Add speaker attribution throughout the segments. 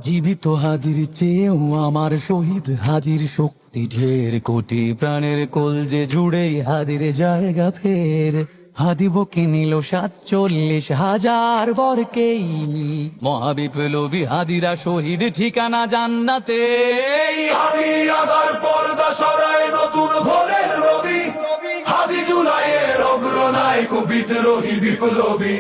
Speaker 1: জীবিত হাদির চেয়েও আমার শহীদ হাদির শক্তি ঢের, কোটি প্রাণের কলজে জুড়ে হাদির জায়গা ফের। হাদি বকে নিল 47,000 বরকেই, মহাবিপ্লবী হাদিরা শহীদ ঠিকানা জান্নাতে।
Speaker 2: হাদি আধার পর্দা সরায় নতুন ভোরের রবি, হাদি জুলাইয়ের অগ্রনায়ক বিদ্রোহী বিপ্লবী।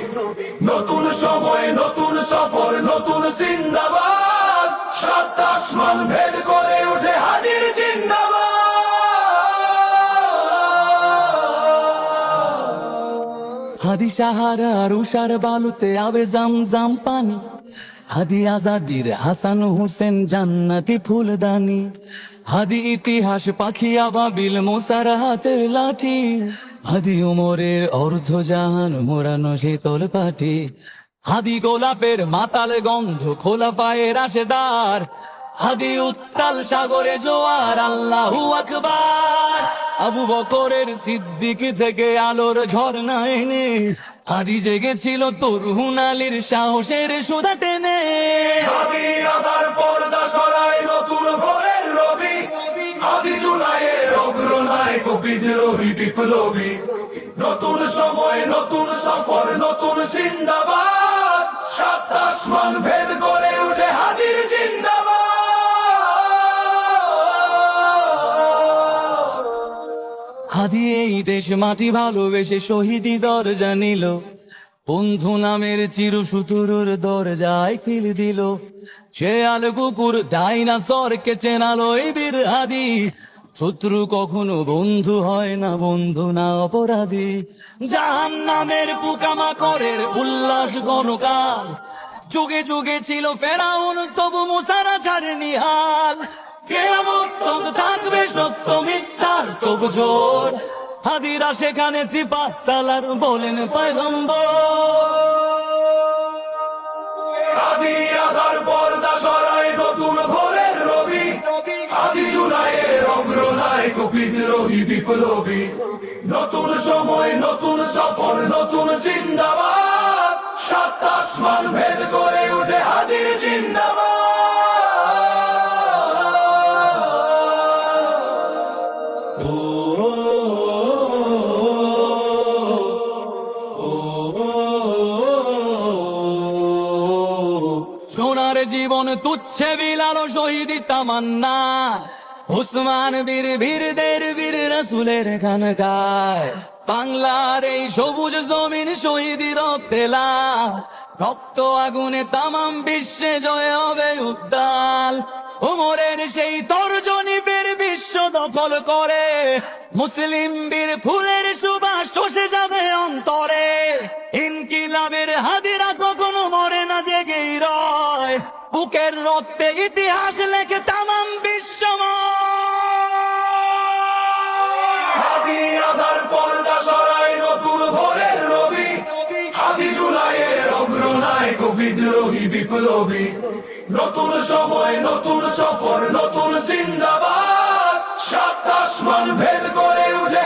Speaker 2: নতুন সময় নতুন সফর নতুন জিন্দাবাদ, সাত আসমান ভেদ করে উঠে হাদির জিন্দাবাদ।
Speaker 1: হাদি সাহারার উষার বালুতে আবে জামজাম পানি, হাদি আজাদির হাসান হোসেন জান্নাতি ফুলদানি। হাদি ইতিহাস পাখি আবাবিল মোসার হাতের লাঠি, হাদি উমরের অর্ধজাহান মোরানো শীতল পাটি। হাদি গোলাপের মাতাল গন্ধ খোলা পায়ের আশেদার, হাদি উত্তাল সাগরে জোয়ার আল্লাহু আকবার। আবু বকরের সিদ্দিক থেকে আলোর ঝর্ণা এনে, হাদি জেগেছিল তরুণ আলীর সাহসের সুধা টেনে।
Speaker 2: হাদি আধার পর্দা সরায় নতুন ভোরের রবি, হাদি জুলাইয়ের অগ্রনায়ক বিদ্রোহী বিপ্লবী। নতুন সময় নতুন সফর নতুন জিন্দাবাদ, সাত আসমান ভেদ করে উঠে হাদির জিন্দাবাদ।
Speaker 1: হাদি এই দেশ মাটি ভালোবেসে শহীদি দরজা নিল, বন্ধু নামের চিরসুতুরুর দরজায় কিল দিল। সে আল কুকুর ডাইনাসরকে চেনালো এই বীর হাদি, শত্রু কখনো বন্ধু হয় না, বন্ধু না অপরাধী। জাহান্নামের পোকামাকড়ের উল্লাস গণকাল, যুগে যুগে ছিল ফেরাউন তবু মুসারা ছাড়েনি হাল। কিয়ামত তক থাকবে সত্য মিথ্যার তোপজোর, হাদিরা সেখানে সিপাহ সালার বলেন পয়গম্বর।
Speaker 2: হাদি আধার পর্দা সরায় নতুন ভোরের রবি, হাদি জুলাইয়ের অগ্রনায়ক বিদ্রোহী বিপ্লবী। নতুন সময় নতুন সফর নতুন জিন্দাবাদ, সাত আসমান ভেদ করে উঠে হাদির জিন্দাবাদ।
Speaker 1: সোনার জীবন তুচ্ছে বিলালো শহীদি তামান্না, উসমান বীর বীরদের বীর রাসূলের খানকায়। বাংলার এই সবুজ জমিন শহীদি রক্তে লাল, রক্ত আগুনে তামাম বিশ্বে জয় হবে উত্তাল। ওমরের সেই তর্জনী ফের বিশ্ব দখল করে, মুসলিম বীর ফুলের সুবাস চষে যাবে অন্তরে। ইনকিলাবের হাদিরা কখনো মরে না, জেগেই রয়, বুকের রক্তে ইতিহাস লেখে তামাম বিশ্বময়।
Speaker 2: হাদি আধার পর্দা সরায় নতুন ভোরের রবি, হাদি জুলাইয়ের অগ্রনায়ক বিদ্রোহী বিপ্লবী। নতুন সময় নতুন সফর নতুন জিন্দাবাদ, সাত আসমান ভেদ করে উঠে